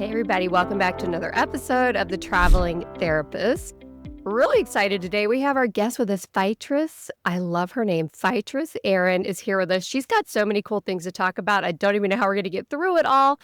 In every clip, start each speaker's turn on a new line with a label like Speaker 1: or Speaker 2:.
Speaker 1: Hey, everybody, welcome back to another episode of The Traveling Therapist. Really excited today. We have our guest with us, Fightress. I love her name. Fightress Aaron is here with us. She's got so many cool things to talk about. I don't even know how we're going to get through it all.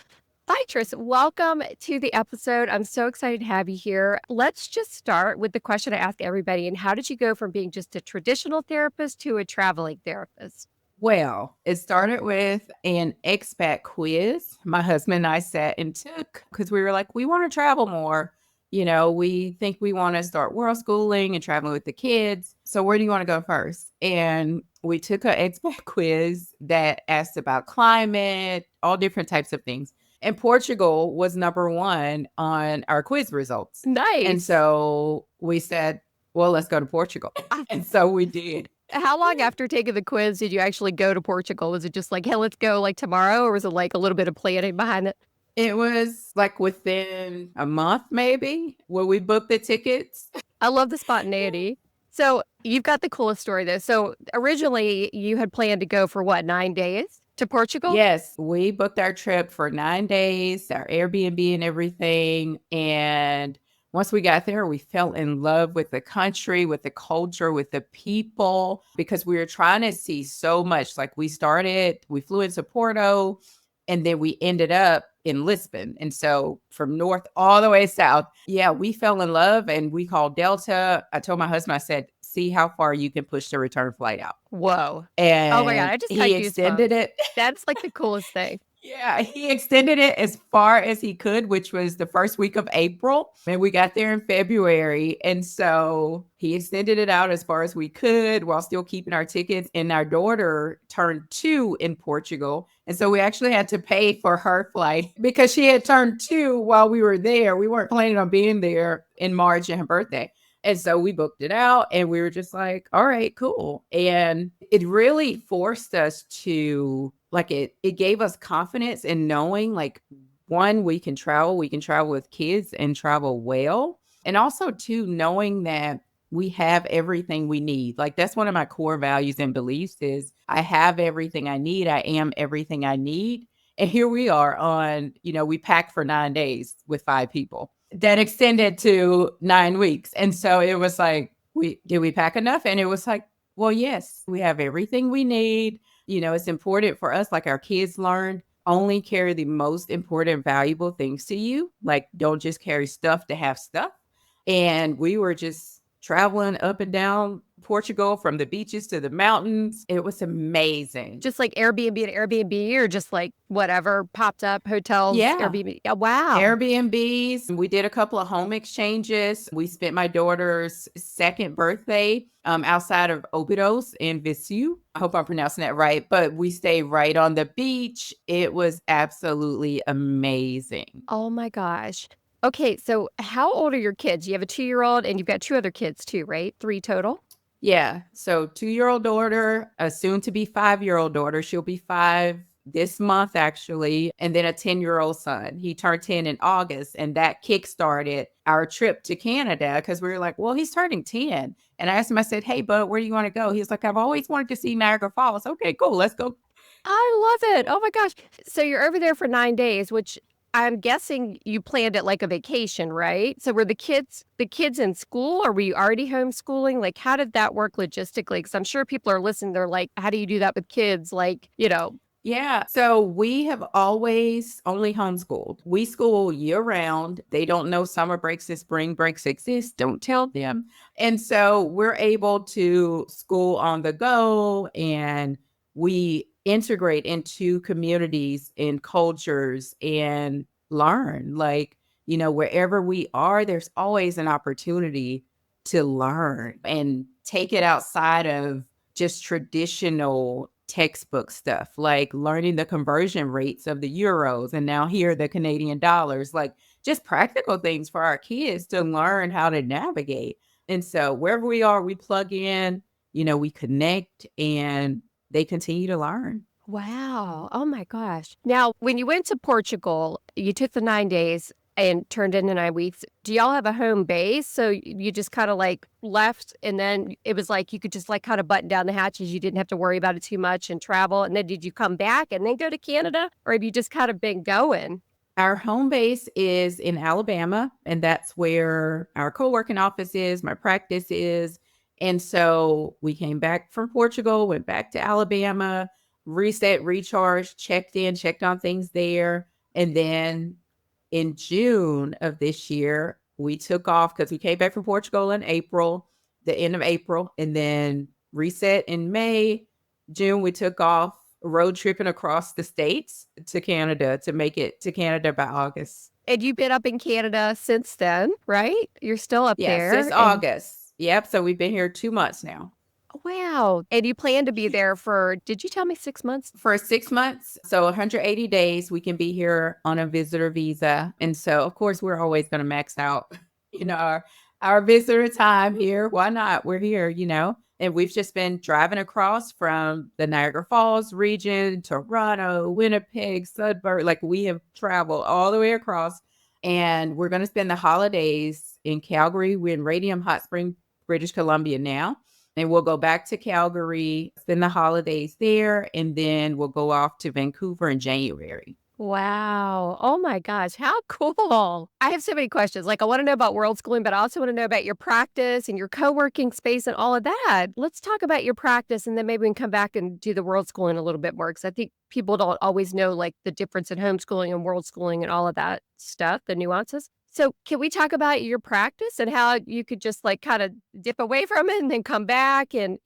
Speaker 1: Fightress, welcome to the episode. I'm so excited to have you here. Let's just start with the question I ask everybody. And how did you go from being just a traditional therapist to a traveling therapist?
Speaker 2: Well, it started with an expat quiz my husband and I sat and took because we were like, we want to travel more. We think we want to start world schooling and traveling with the kids. So where do you want to go first? And we took an expat quiz that asked about climate, all different types of things. And Portugal was number one on our quiz results.
Speaker 1: Nice.
Speaker 2: And so we said, well, let's go to Portugal. And so we did.
Speaker 1: How long after taking the quiz did you actually go to Portugal? Was it just like, hey, let's go like tomorrow? Or was it like a little bit of planning behind it?
Speaker 2: It was like within a month, maybe, where we booked the tickets.
Speaker 1: I love the spontaneity. So you've got the coolest story though. So originally you had planned to go for what, 9 days to Portugal?
Speaker 2: Yes, we booked our trip for 9 days, our Airbnb and everything. And once we got there, we fell in love with the country, with the culture, with the people, because we were trying to see so much. Like we flew into Porto, and then we ended up in Lisbon. And so from north all the way south, we fell in love and we called Delta. I told my husband, I said, see how far you can push the return flight out.
Speaker 1: Whoa.
Speaker 2: And
Speaker 1: oh my God, I just
Speaker 2: he extended it.
Speaker 1: That's like the coolest thing.
Speaker 2: Yeah, he extended it as far as he could, which was the first week of April. And we got there in February. And so he extended it out as far as we could while still keeping our tickets. And our daughter turned 2 in Portugal. And so we actually had to pay for her flight because she had turned 2 while we were there. We weren't planning on being there in March and her birthday. And so we booked it out and we were just like, all right, cool. And it really forced us to it gave us confidence in knowing one, we can travel with kids and travel well. And also two, knowing that we have everything we need. Like that's one of my core values and beliefs is I have everything I need. I am everything I need. And here we are we packed for 9 days with 5 people. That extended to 9 weeks. And so it was like, did we pack enough? And it was like, well, yes, we have everything we need. It's important for us, like our kids learned, only carry the most important, valuable things to you. Like don't just carry stuff to have stuff. And we were just traveling up and down Portugal from the beaches to the mountains. It was amazing.
Speaker 1: Just like Airbnb to Airbnb or just like whatever popped up, hotels, Airbnb. Oh, wow.
Speaker 2: Airbnbs. We did a couple of home exchanges. We spent my daughter's 2nd birthday outside of Óbidos in Viseu. I hope I'm pronouncing that right, but we stayed right on the beach. It was absolutely amazing.
Speaker 1: Oh my gosh. Okay, so how old are your kids? You have a 2-year-old and you've got 2 other kids too, right? 3 total?
Speaker 2: Yeah. So 2-year-old daughter, a soon to be 5-year-old daughter. She'll be 5 this month, actually. And then a 10-year-old son. He turned 10 in August. And that kickstarted our trip to Canada because we were like, well, he's turning 10. And I asked him, I said, hey, bud, where do you want to go? He's like, I've always wanted to see Niagara Falls. Okay, cool. Let's go.
Speaker 1: I love it. Oh my gosh. So you're over there for 9 days, which I'm guessing you planned it like a vacation, right? So were the kids in school or were you already homeschooling? Like, how did that work logistically? Because I'm sure people are listening. They're like, how do you do that with kids?
Speaker 2: Yeah. So we have always only homeschooled. We school year round. They don't know summer breaks and spring breaks exist. Don't tell them. And so we're able to school on the go and we integrate into communities and cultures and learn. Wherever we are, there's always an opportunity to learn and take it outside of just traditional textbook stuff, like learning the conversion rates of the euros and now here the Canadian dollars, like just practical things for our kids to learn how to navigate. And so wherever we are, we plug in, we connect and they continue to learn.
Speaker 1: Wow. Oh my gosh. Now, when you went to Portugal, you took the 9 days and turned into 9 weeks. Do y'all have a home base? So you just kind of like left and then it was like you could just like kind of button down the hatches. You didn't have to worry about it too much and travel. And then did you come back and then go to Canada? Or have you just kind of been going?
Speaker 2: Our home base is in Alabama, and that's where our co-working office is, my practice is. And so we came back from Portugal, went back to Alabama, reset, recharged, checked in, checked on things there. And then in June of this year, we took off because we came back from Portugal in April, the end of April, and then reset in May. June, we took off road tripping across the states to Canada to make it to Canada by August.
Speaker 1: And you've been up in Canada since then, right? You're still up
Speaker 2: Yeah, since
Speaker 1: there. And
Speaker 2: August. Yep. So we've been here 2 months now.
Speaker 1: wow. And you plan to be there for, did you tell me 6 months?
Speaker 2: For 6 months. So 180 days, we can be here on a visitor visa. And so, of course, we're always going to max out, our visitor time here. Why not? We're here. And we've just been driving across from the Niagara Falls region, Toronto, Winnipeg, Sudbury. Like we have traveled all the way across. And we're going to spend the holidays in Calgary. We're in Radium Hot Spring, British Columbia now. And we'll go back to Calgary, spend the holidays there, and then we'll go off to Vancouver in January.
Speaker 1: Wow. Oh my gosh. How cool. I have so many questions. Like, I want to know about Worldschooling, but I also want to know about your practice and your co working space and all of that. Let's talk about your practice and then maybe we can come back and do the Worldschooling a little bit more because I think people don't always know like the difference in homeschooling and Worldschooling and all of that stuff, the nuances. So, can we talk about your practice and how you could just like kind of dip away from it and then come back and,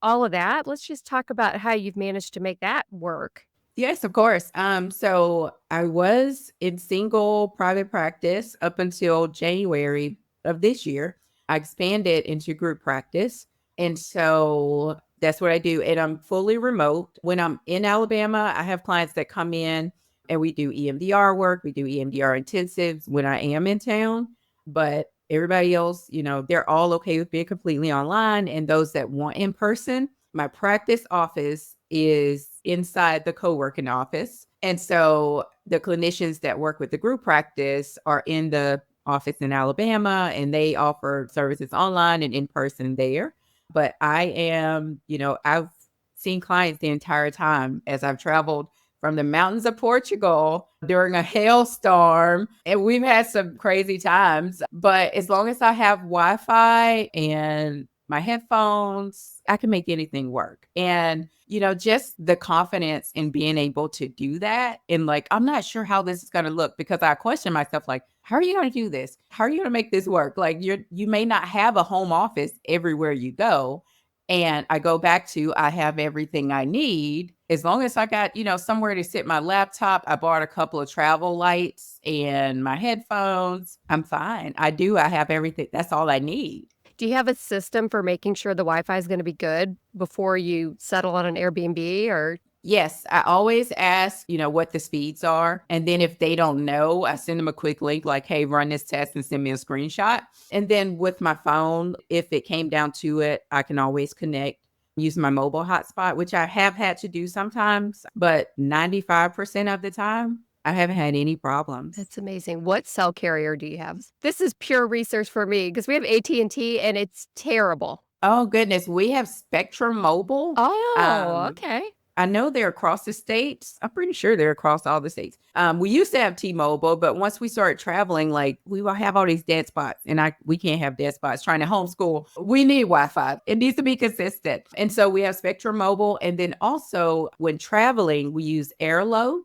Speaker 1: all of that? Let's just talk about how you've managed to make that work.
Speaker 2: Yes, of course. So I was in single private practice up until January of this year. I expanded into group practice. And so that's what I do. And I'm fully remote. When I'm in Alabama, I have clients that come in and we do EMDR work. We do EMDR intensives when I am in town. But everybody else, they're all okay with being completely online. And those that want in person, my practice office is inside the co-working office. And so the clinicians that work with the group practice are in the office in Alabama and they offer services online and in person there. But I am, I've seen clients the entire time as I've traveled from the mountains of Portugal during a hailstorm. And we've had some crazy times. But as long as I have Wi-Fi and my headphones, I can make anything work. And, just the confidence in being able to do that. And like, I'm not sure how this is going to look because I question myself, like, how are you going to do this? How are you going to make this work? Like you may not have a home office everywhere you go. And I go back to, I have everything I need. As long as I got, somewhere to sit my laptop, I bought a couple of travel lights and my headphones. I'm fine. I have everything. That's all I need.
Speaker 1: Do you have a system for making sure the Wi-Fi is going to be good before you settle on an Airbnb or?
Speaker 2: Yes, I always ask, what the speeds are. And then if they don't know, I send them a quick link like, hey, run this test and send me a screenshot. And then with my phone, if it came down to it, I can always connect using my mobile hotspot, which I have had to do sometimes, but 95% of the time, I haven't had any problems.
Speaker 1: That's amazing. What cell carrier do you have? This is pure research for me because we have AT&T and it's terrible.
Speaker 2: Oh, goodness. We have Spectrum Mobile.
Speaker 1: Oh, okay.
Speaker 2: I know they're across the states. I'm pretty sure they're across all the states. We used to have T-Mobile, but once we started traveling, like we will have all these dead spots and we can't have dead spots trying to homeschool. We need Wi-Fi. It needs to be consistent. And so we have Spectrum Mobile. And then also when traveling, we use Airlo.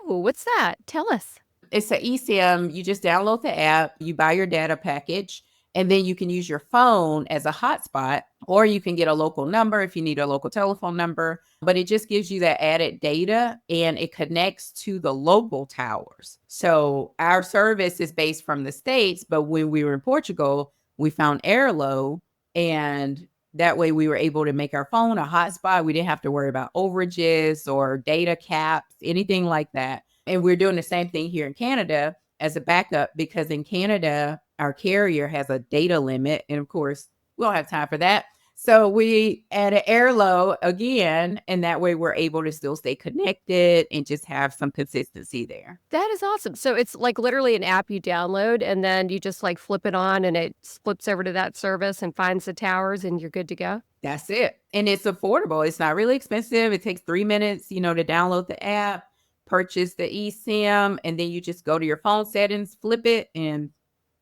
Speaker 1: Oh, what's that? Tell us.
Speaker 2: It's an eSIM. You just download the app, you buy your data package, and then you can use your phone as a hotspot, or you can get a local number if you need a local telephone number. But it just gives you that added data and it connects to the local towers. So our service is based from the States, but when we were in Portugal, we found Airlo, and that way we were able to make our phone a hotspot. We didn't have to worry about overages or data caps, anything like that. And we're doing the same thing here in Canada as a backup because in Canada, our carrier has a data limit. And of course, we don't have time for that. So we added Airlo again, and that way we're able to still stay connected and just have some consistency there.
Speaker 1: That is awesome. So it's like literally an app you download and then you just like flip it on and it flips over to that service and finds the towers and you're good to go.
Speaker 2: That's it. And it's affordable. It's not really expensive. It takes 3 minutes, to download the app, purchase the eSIM, and then you just go to your phone settings, flip it, and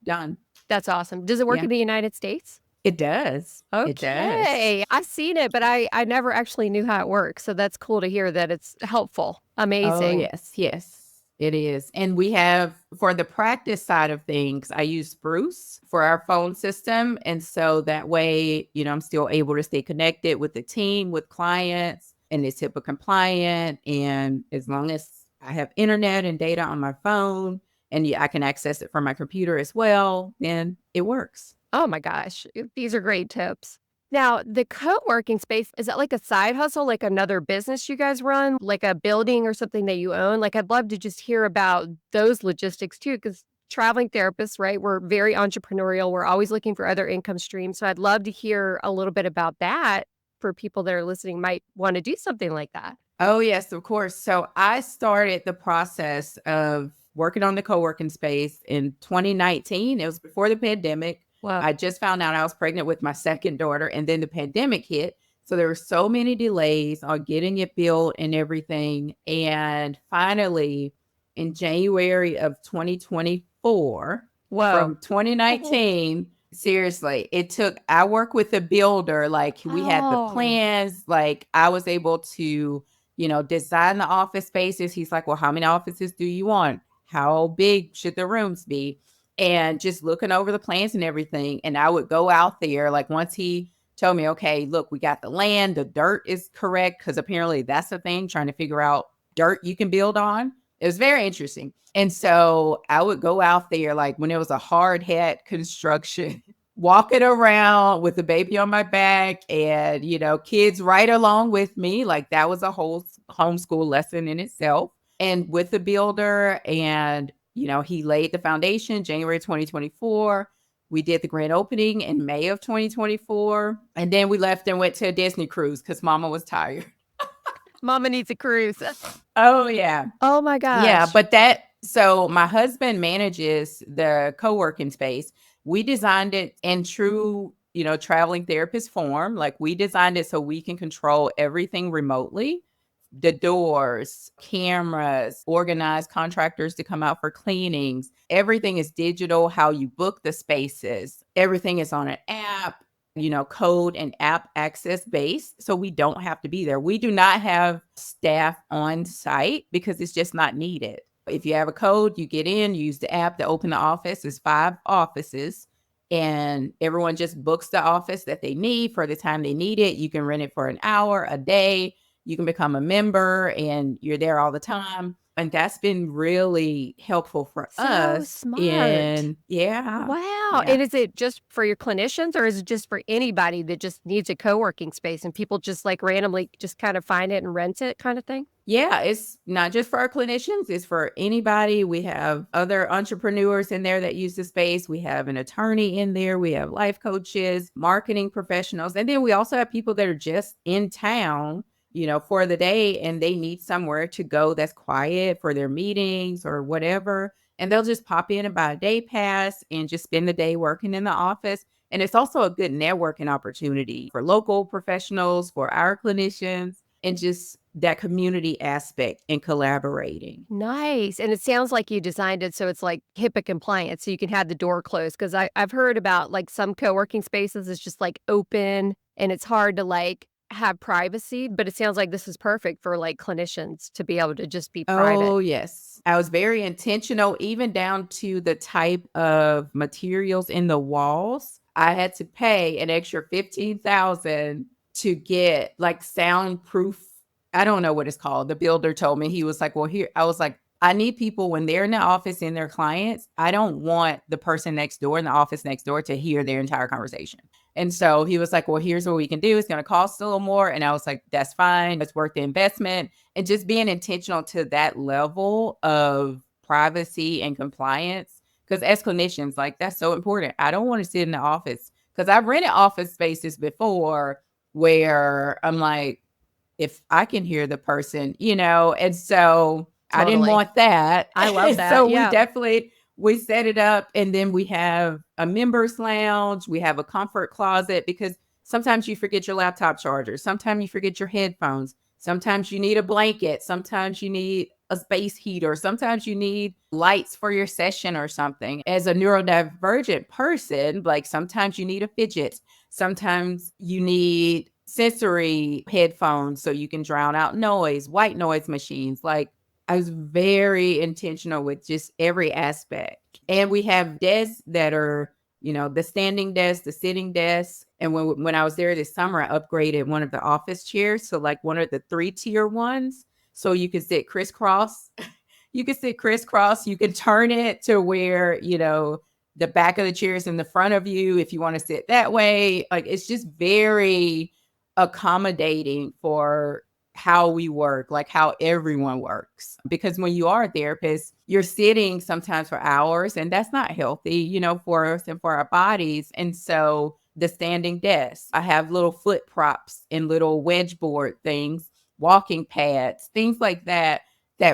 Speaker 2: done.
Speaker 1: That's awesome. Does it work
Speaker 2: Yeah.
Speaker 1: in the United States?
Speaker 2: It does. It does.
Speaker 1: Okay. I've seen it, but I never actually knew how it works. So that's cool to hear that it's helpful.
Speaker 2: Oh,
Speaker 1: Amazing.
Speaker 2: yes, it is. And we have, for the practice side of things, I use Spruce for our phone system. And so that way, I'm still able to stay connected with the team, with clients, and it's HIPAA compliant. And as long as I have internet and data on my phone, and I can access it from my computer as well, then it works.
Speaker 1: Oh my gosh. These are great tips. Now, the co-working space, is that like a side hustle, like another business you guys run, like a building or something that you own? Like, I'd love to just hear about those logistics too, because traveling therapists, right? We're very entrepreneurial. We're always looking for other income streams. So I'd love to hear a little bit about that for people that are listening might want to do something like that.
Speaker 2: Oh, yes, of course. So I started the process of working on the co-working space in 2019. It was before the pandemic.
Speaker 1: Wow.
Speaker 2: I just found out I was pregnant with my second daughter, and then the pandemic hit. So there were so many delays on getting it built and everything. And finally, in January of 2024,
Speaker 1: Whoa.
Speaker 2: from 2019, seriously, I work with a builder. Like, we had the
Speaker 1: Oh.
Speaker 2: plans, like I was able to, design the office spaces. He's like, well, how many offices do you want? How big should the rooms be? And just looking over the plans and everything. And I would go out there, like, once he told me, okay, look, we got the land, the dirt is correct, because apparently that's the thing, trying to figure out dirt you can build on. It was very interesting. And so I would go out there, like, when it was a hard hat construction, walking around with the baby on my back, and, kids right along with me. Like, that was a whole homeschool lesson in itself. And with the builder, and, he laid the foundation January 2024. We did the grand opening in May of 2024. And then we left and went to a Disney cruise because Mama was tired.
Speaker 1: Mama needs a cruise.
Speaker 2: Oh, yeah.
Speaker 1: Oh my gosh.
Speaker 2: Yeah, but so my husband manages the co-working space. We designed it in true, traveling therapist form. Like, we designed it so we can control everything remotely. The doors, cameras, organized contractors to come out for cleanings. Everything is digital, how you book the spaces. Everything is on an app, code and app access based. So we don't have to be there. We do not have staff on site because it's just not needed. If you have a code, you get in, you use the app to open the office. There's 5 offices, and everyone just books the office that they need for the time they need it. You can rent it for an hour, a day. You can become a member, and you're there all the time. And that's been really helpful for us.
Speaker 1: Smart.
Speaker 2: And yeah.
Speaker 1: Wow.
Speaker 2: Yeah.
Speaker 1: And is it just for your clinicians, or is it just for anybody that just needs a co-working space and people just like randomly just kind of find it and rent it kind of thing?
Speaker 2: Yeah, it's not just for our clinicians, it's for anybody. We have other entrepreneurs in there that use the space. We have an attorney in there. We have life coaches, marketing professionals. And then we also have people that are just in town, for the day, and they need somewhere to go that's quiet for their meetings or whatever. And they'll just pop in and buy a day pass and just spend the day working in the office. And it's also a good networking opportunity for local professionals, for our clinicians, and just that community aspect and collaborating.
Speaker 1: Nice. And it sounds like you designed it so it's like HIPAA compliant, so you can have the door closed. Because I've heard about like some co-working spaces, it's just like open and it's hard to like have privacy, but it sounds like this is perfect for like clinicians to be able to just be private.
Speaker 2: Oh, yes. I was very intentional, even down to the type of materials in the walls. I had to pay an extra $15,000 to get like soundproof. I don't know what it's called. The builder told me, he was like, well, here, I was like, I need people when they're in the office and their clients, I don't want the person next door in the office next door to hear their entire conversation. And so he was like, well, here's what we can do. It's going to cost a little more. And I was like, that's fine. It's worth the investment. And just being intentional to that level of privacy and compliance. Because as clinicians, like, that's so important. I don't want to sit in the office, because I've rented office spaces before where I'm like, if I can hear the person, and so I didn't
Speaker 1: Totally.
Speaker 2: want that.
Speaker 1: I love that.
Speaker 2: So
Speaker 1: Yeah.
Speaker 2: we set it up, and then we have a members lounge. We have a comfort closet, because sometimes you forget your laptop charger. Sometimes you forget your headphones. Sometimes you need a blanket. Sometimes you need a space heater. Sometimes you need lights for your session or something. As a neurodivergent person, like sometimes you need a fidget. Sometimes you need sensory headphones so you can drown out noise, white noise machines. Like I was very intentional with just every aspect. And we have desks that are, the standing desk, the sitting desk. And when I was there this summer, I upgraded one of the office chairs to like one of the 3-tier ones. So you can sit crisscross. You can sit crisscross. You can turn it to where, the back of the chair is in the front of you if you want to sit that way. Like it's just very accommodating for how we work, like how everyone works. Because when you are a therapist, you're sitting sometimes for hours, and that's not healthy, for us and for our bodies. And so the standing desk, I have little foot props and little wedge board things, walking pads, things like that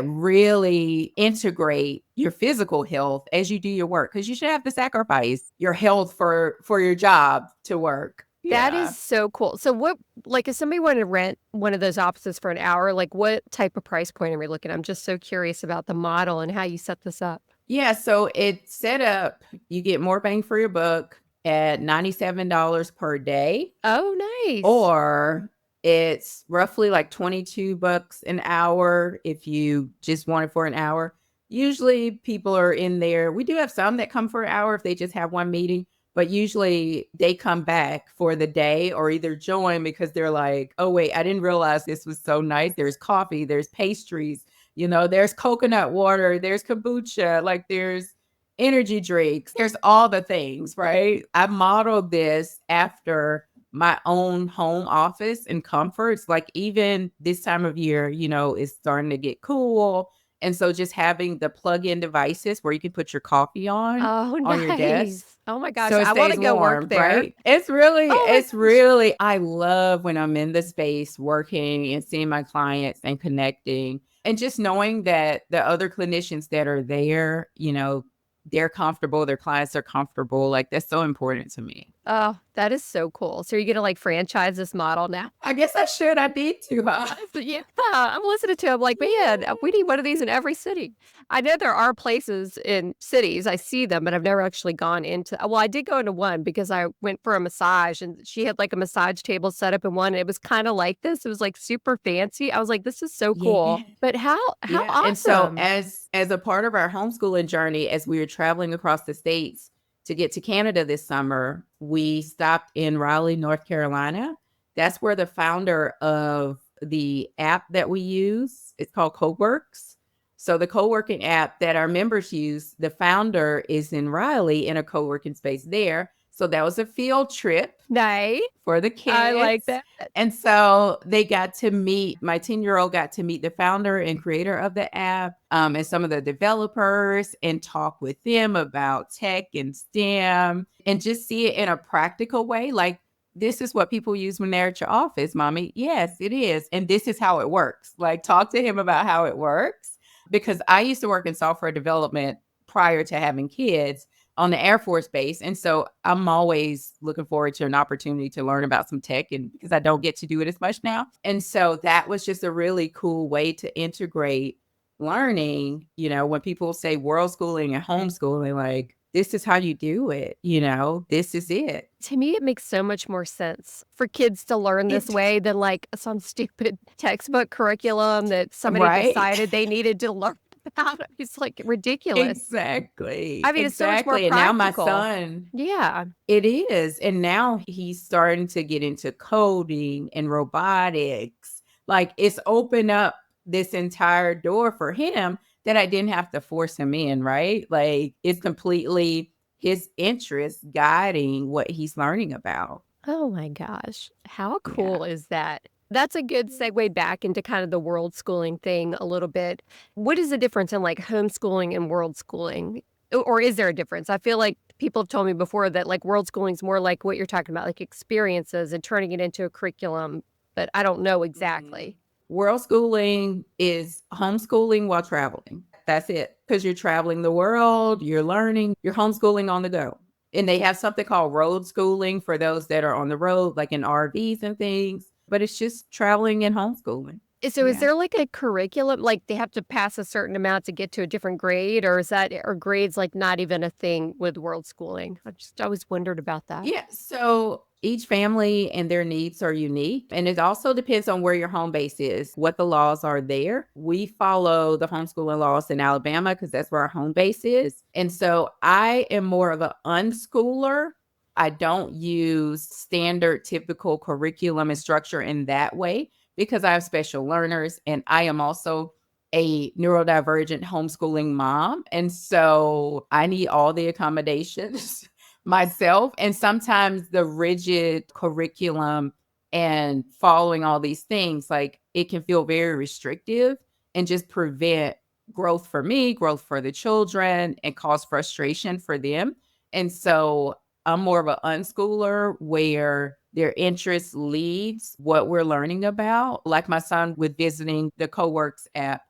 Speaker 2: really integrate your physical health as you do your work, because you should have to sacrifice your health for your job to work.
Speaker 1: That
Speaker 2: Yeah.
Speaker 1: is so cool. So what, like, if somebody wanted to rent one of those offices for an hour, like what type of price point are we looking at? I'm just so curious about the model and how you set this up.
Speaker 2: Yeah, so it's set up, you get more bang for your buck at $97 per day,
Speaker 1: Oh, nice.
Speaker 2: or it's roughly like $22 an hour if you just want it for an hour. Usually people are in there. We do have some that come for an hour if they just have one meeting, but usually they come back for the day or either join because they're like, oh, wait, I didn't realize this was so nice. There's coffee, there's pastries, there's coconut water, there's kombucha, like there's energy drinks, there's all the things, right? I modeled this after my own home office and comforts. Like even this time of year, it's starting to get cool. And so just having the plug-in devices where you can put your coffee on
Speaker 1: Oh,
Speaker 2: your desk.
Speaker 1: nice. Oh my gosh,
Speaker 2: So it
Speaker 1: I want to
Speaker 2: stays
Speaker 1: go
Speaker 2: warm,
Speaker 1: work there.
Speaker 2: right? It's really,
Speaker 1: Oh my
Speaker 2: it's
Speaker 1: gosh.
Speaker 2: really, I love when I'm in the space working and seeing my clients and connecting and just knowing that the other clinicians that are there, they're comfortable, their clients are comfortable. Like that's so important to me.
Speaker 1: Oh, that is so cool. So you're gonna like franchise this model now?
Speaker 2: I guess I should. I need to, huh?
Speaker 1: Yeah, I'm listening to him like, man, we need one of these in every city. I know there are places in cities. I see them, but I've never actually gone into. Well, I did go into one because I went for a massage, and she had like a massage table set up in one. And it was kind of like this. It was like super fancy. I was like, this is so cool.
Speaker 2: Yeah.
Speaker 1: But how
Speaker 2: Yeah. And so
Speaker 1: awesome?
Speaker 2: as a part of our homeschooling journey, as we were traveling across the states to get to Canada this summer, we stopped in Raleigh, North Carolina. That's where the founder of the app that we use, it's called CoWorks. So the co-working app that our members use, the founder is in Raleigh in a co-working space there. So that was a field trip
Speaker 1: Nice.
Speaker 2: for the kids.
Speaker 1: I like that.
Speaker 2: And so they got to meet, my 10-year-old got to meet the founder and creator of the app, and some of the developers, and talk with them about tech and STEM and just see it in a practical way. Like, this is what people use when they're at your office, mommy. Yes, it is. And this is how it works. Like, talk to him about how it works. Because I used to work in software development prior to having kids on the Air Force Base. And so I'm always looking forward to an opportunity to learn about some tech, and because I don't get to do it as much now. And so that was just a really cool way to integrate learning. When people say world schooling and homeschooling, like, this is how you do it. This is it.
Speaker 1: To me, it makes so much more sense for kids to learn this way than like some stupid textbook curriculum that somebody
Speaker 2: Right.
Speaker 1: decided they needed to learn about. It's like ridiculous.
Speaker 2: Exactly.
Speaker 1: I mean, it's so much more
Speaker 2: And now my
Speaker 1: practical.
Speaker 2: son,
Speaker 1: Yeah.
Speaker 2: it is. And now he's starting to get into coding and robotics. Like, it's opened up this entire door for him that I didn't have to force him in, right? Like, it's completely his interest guiding what he's learning about.
Speaker 1: Oh my gosh. How
Speaker 2: Yeah.
Speaker 1: cool is that? That's a good segue back into kind of the world schooling thing a little bit. What is the difference in like homeschooling and world schooling? Or is there a difference? I feel like people have told me before that like world schooling is more like what you're talking about, like experiences and turning it into a curriculum, but I don't know exactly.
Speaker 2: World schooling is homeschooling while traveling. That's it. Because you're traveling the world, you're learning, you're homeschooling on the go. And they have something called road schooling for those that are on the road, like in RVs and things. But it's just traveling and homeschooling.
Speaker 1: So is
Speaker 2: Yeah.
Speaker 1: there like a curriculum, like they have to pass a certain amount to get to a different grade, or is that are grades like not even a thing with world schooling? I just always wondered about that.
Speaker 2: Yeah. So each family and their needs are unique. And it also depends on where your home base is, what the laws are there. We follow the homeschooling laws in Alabama because that's where our home base is. And so I am more of an unschooler. I don't use standard typical curriculum and structure in that way because I have special learners and I am also a neurodivergent homeschooling mom. And so I need all the accommodations myself. And sometimes the rigid curriculum and following all these things, like it can feel very restrictive and just prevent growth for me, growth for the children, and cause frustration for them. And so I'm more of an unschooler where their interest leads what we're learning about. Like my son with visiting the CoWorks app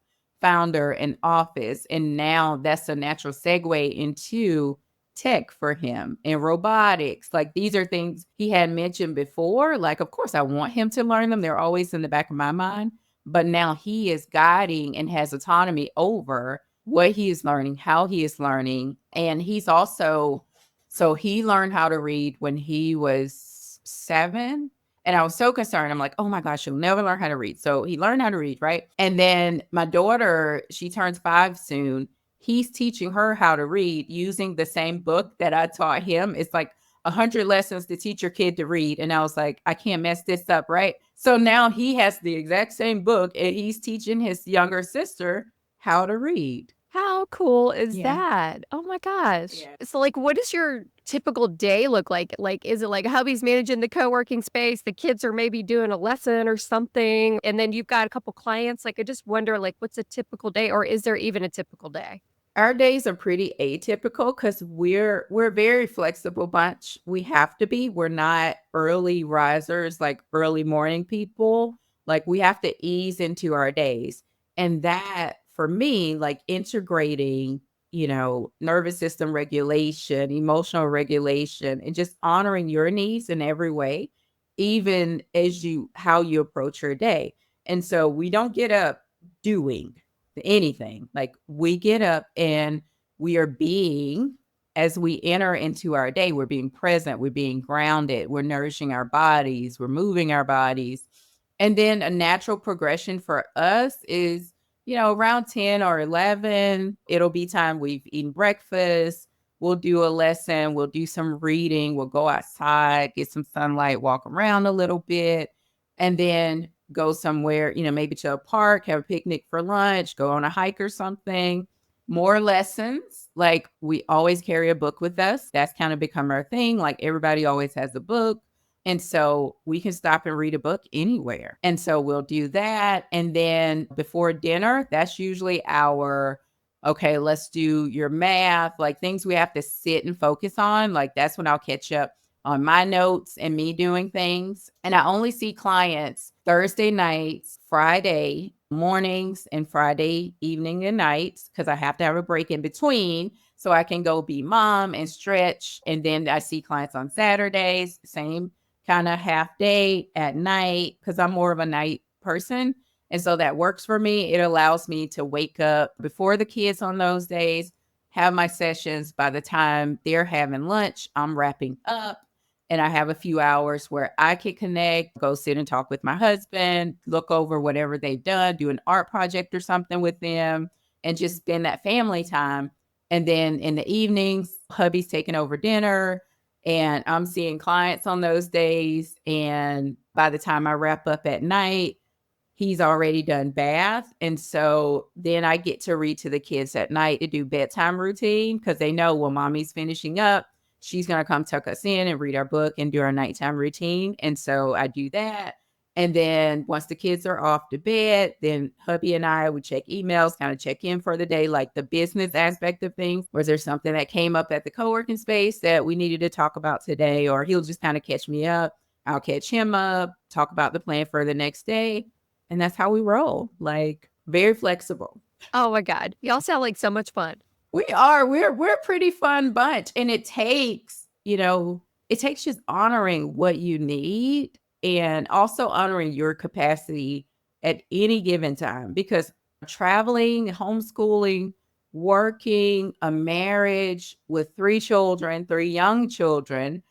Speaker 2: founder and office. And now that's a natural segue into tech for him and robotics. Like these are things he had mentioned before. Like, of course, I want him to learn them. They're always in the back of my mind. But now he is guiding and has autonomy over what he is learning, how he is learning. And he's also, so he learned how to read when he was 7. And I was so concerned. I'm like, oh my gosh, he'll never learn how to read. So he learned how to read, right? And then my daughter, she turns 5 soon. He's teaching her how to read using the same book that I taught him. It's like 100 lessons to teach your kid to read. And I was like, I can't mess this up, right? So now he has the exact same book and he's teaching his younger sister how to read.
Speaker 1: How cool is
Speaker 2: Yeah.
Speaker 1: that? Oh my gosh.
Speaker 2: Yeah.
Speaker 1: So, like, what does your typical day look like? Like, is it like hubby's managing the co-working space, the kids are maybe doing a lesson or something, and then you've got a couple clients? Like, I just wonder, like, what's a typical day, or is there even a typical day?
Speaker 2: Our days are pretty atypical because we're a very flexible bunch. We have to be. We're not early risers, like early morning people. Like we have to ease into our days. And that for me, like integrating, nervous system regulation, emotional regulation, and just honoring your needs in every way, even as how you approach your day. And so we don't get up doing anything. Like we get up and we are being, as we enter into our day, we're being present, we're being grounded, we're nourishing our bodies, we're moving our bodies. And then a natural progression for us is, around 10 or 11, it'll be time we've eaten breakfast. We'll do a lesson, we'll do some reading, we'll go outside, get some sunlight, walk around a little bit. And then go somewhere, maybe to a park, have a picnic for lunch, go on a hike or something. More lessons. Like we always carry a book with us. That's kind of become our thing. Like everybody always has a book. And so we can stop and read a book anywhere. And so we'll do that. And then before dinner, that's usually okay, let's do your math, like things we have to sit and focus on. Like that's when I'll catch up on my notes and me doing things. And I only see clients Thursday nights, Friday mornings, and Friday evening and nights because I have to have a break in between so I can go be mom and stretch. And then I see clients on Saturdays, same kind of half day at night because I'm more of a night person. And so that works for me. It allows me to wake up before the kids on those days, have my sessions. By the time they're having lunch, I'm wrapping up and I have a few hours where I can connect, go sit and talk with my husband, look over whatever they've done, do an art project or something with them, and just spend that family time. And then in the evenings, hubby's taking over dinner and I'm seeing clients on those days. And by the time I wrap up at night, he's already done bath. And so then I get to read to the kids at night to do bedtime routine because they know when mommy's finishing up, she's going to come tuck us in and read our book and do our nighttime routine. And so I do that. And then once the kids are off to bed, then hubby and I would check emails, kind of check in for the day, like the business aspect of things. Was there something that came up at the co-working space that we needed to talk about today? Or he'll just kind of catch me up. I'll catch him up, talk about the plan for the next day. And that's how we roll, like very flexible.
Speaker 1: Oh my god. Y'all sound like so much fun.
Speaker 2: We are. We're a pretty fun bunch. And it takes just honoring what you need and also honoring your capacity at any given time, because traveling, homeschooling, working, a marriage with 3 children, 3 young children,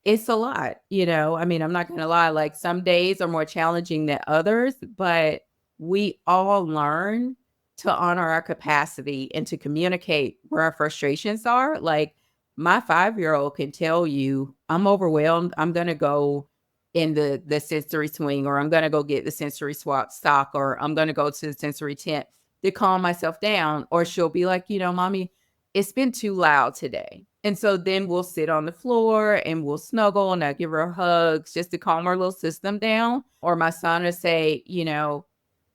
Speaker 2: it's a lot, I mean, I'm not gonna lie, like, some days are more challenging than others, but we all learn to honor our capacity and to communicate where our frustrations are. Like, my 5-year-old can tell you, "I'm overwhelmed, I'm gonna go in the sensory swing, or I'm gonna go get the sensory swap stock, or I'm gonna go to the sensory tent to calm myself down," or she'll be like, "Mommy, it's been too loud today." And so then we'll sit on the floor and we'll snuggle and I give her hugs just to calm her little system down. Or my son will say,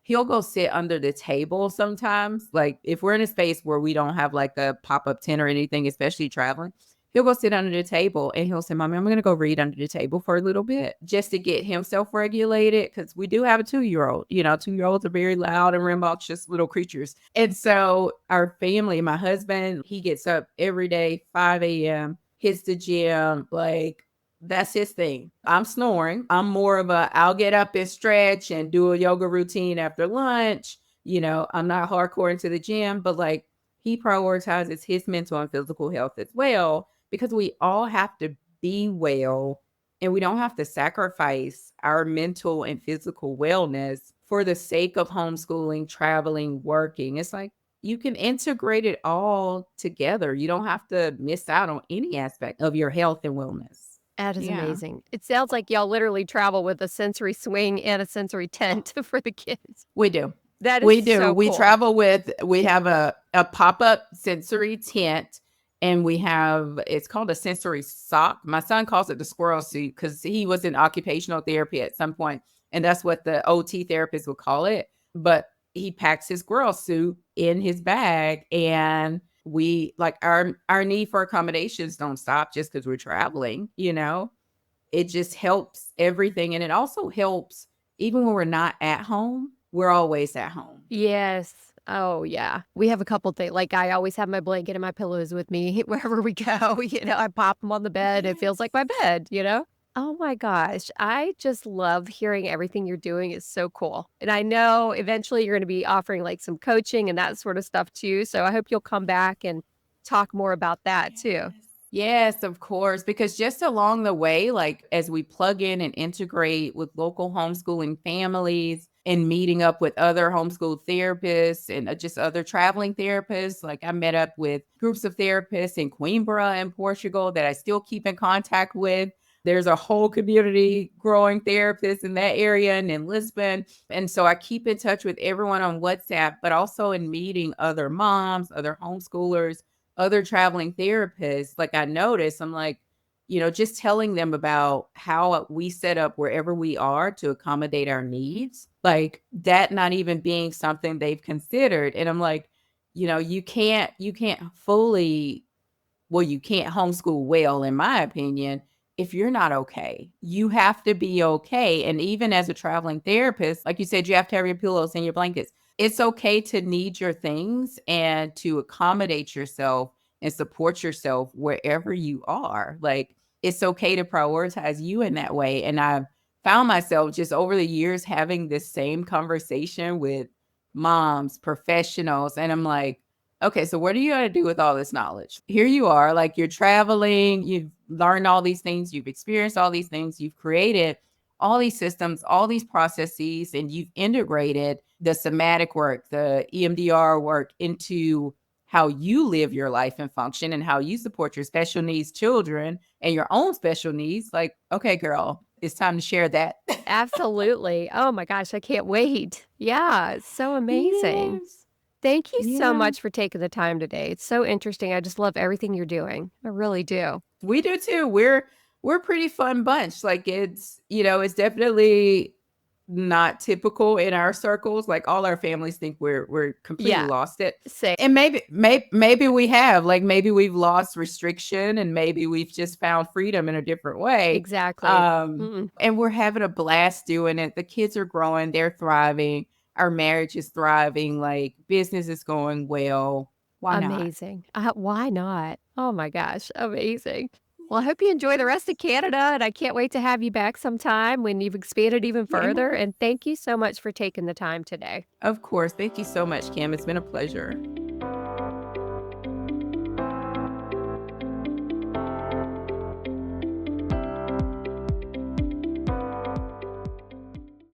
Speaker 2: he'll go sit under the table sometimes. Like, if we're in a space where we don't have like a pop-up tent or anything, especially traveling, he'll go sit under the table and he'll say, "Mommy, I'm going to go read under the table for a little bit," just to get himself regulated. Because we do have a 2-year-old. 2-year-olds are very loud and rambunctious little creatures. And so our family, my husband, he gets up every day, 5 a.m., hits the gym, like, that's his thing. I'm snoring. I'm more of I'll get up and stretch and do a yoga routine after lunch. I'm not hardcore into the gym, but like, he prioritizes his mental and physical health as well, because we all have to be well, and we don't have to sacrifice our mental and physical wellness for the sake of homeschooling, traveling, working. It's like, you can integrate it all together. You don't have to miss out on any aspect of your health and wellness.
Speaker 1: That is
Speaker 2: Yeah.
Speaker 1: amazing. It sounds like y'all literally travel with a sensory swing and a sensory tent for the kids.
Speaker 2: We do.
Speaker 1: That is
Speaker 2: We do.
Speaker 1: so
Speaker 2: We
Speaker 1: cool.
Speaker 2: travel we have a pop-up sensory tent, and it's called a sensory sock. My son calls it the squirrel suit because he was in occupational therapy at some point, and that's what the OT therapist would call it. But he packs his squirrel suit in his bag, and we, like, our need for accommodations don't stop just because we're traveling. It just helps everything, and it also helps even when we're not at home, we're always at home.
Speaker 1: Yes. Oh, yeah. We have a couple things. Like, I always have my blanket and my pillows with me wherever we go. I pop them on the bed. It feels like my bed. Oh my gosh. I just love hearing everything you're doing. Is so cool. And I know eventually you're going to be offering like some coaching and that sort of stuff too. So I hope you'll come back and talk more about that too.
Speaker 2: Yes, of course, because just along the way, like, as we plug in and integrate with local homeschooling families and meeting up with other homeschool therapists and just other traveling therapists, like, I met up with groups of therapists in Coimbra in Portugal that I still keep in contact with. There's a whole community growing therapists in that area and in Lisbon. And so I keep in touch with everyone on WhatsApp, but also in meeting other moms, other homeschoolers, other traveling therapists. Like, I noticed, I'm like, just telling them about how we set up wherever we are to accommodate our needs, like, that not even being something they've considered. And I'm like, you can't fully, well, you can't homeschool well, in my opinion, if you're not okay. You have to be okay. And even as a traveling therapist, like you said, you have to have your pillows and your blankets. It's okay to need your things and to accommodate yourself and support yourself wherever you are. Like, it's okay to prioritize you in that way. And I've found myself just over the years having this same conversation with moms, professionals, and I'm like, okay, so what are you going to do with all this knowledge? Here you are, like, you're traveling, you've learned all these things, you've experienced all these things, you've created all these systems, all these processes, and you've integrated the somatic work, the EMDR work into how you live your life and function and how you support your special needs children and your own special needs. Like, okay, girl, it's time to share that.
Speaker 1: Absolutely. Oh my gosh. I can't wait. Yeah. It's so amazing.
Speaker 2: Yes.
Speaker 1: Thank you so
Speaker 2: Yeah.
Speaker 1: much for taking the time today. It's so interesting. I just love everything you're doing. I really do.
Speaker 2: We do too. We're a pretty fun bunch. Like, it's definitely not typical in our circles. Like, all our families think we're completely
Speaker 1: Yeah.
Speaker 2: lost it.
Speaker 1: Say
Speaker 2: And maybe we have. Like, maybe we've lost restriction and maybe we've just found freedom in a different way.
Speaker 1: exactly. Mm-mm.
Speaker 2: And we're having a blast doing it. The kids are growing, they're thriving. Our marriage is thriving, like, business is going well. Why not?
Speaker 1: Amazing. Why not? Oh my gosh. Amazing. Well, I hope you enjoy the rest of Canada, and I can't wait to have you back sometime when you've expanded even further.
Speaker 2: Yeah,
Speaker 1: And thank you so much for taking the time today.
Speaker 2: of course. Thank you so much, Kim. It's been a pleasure.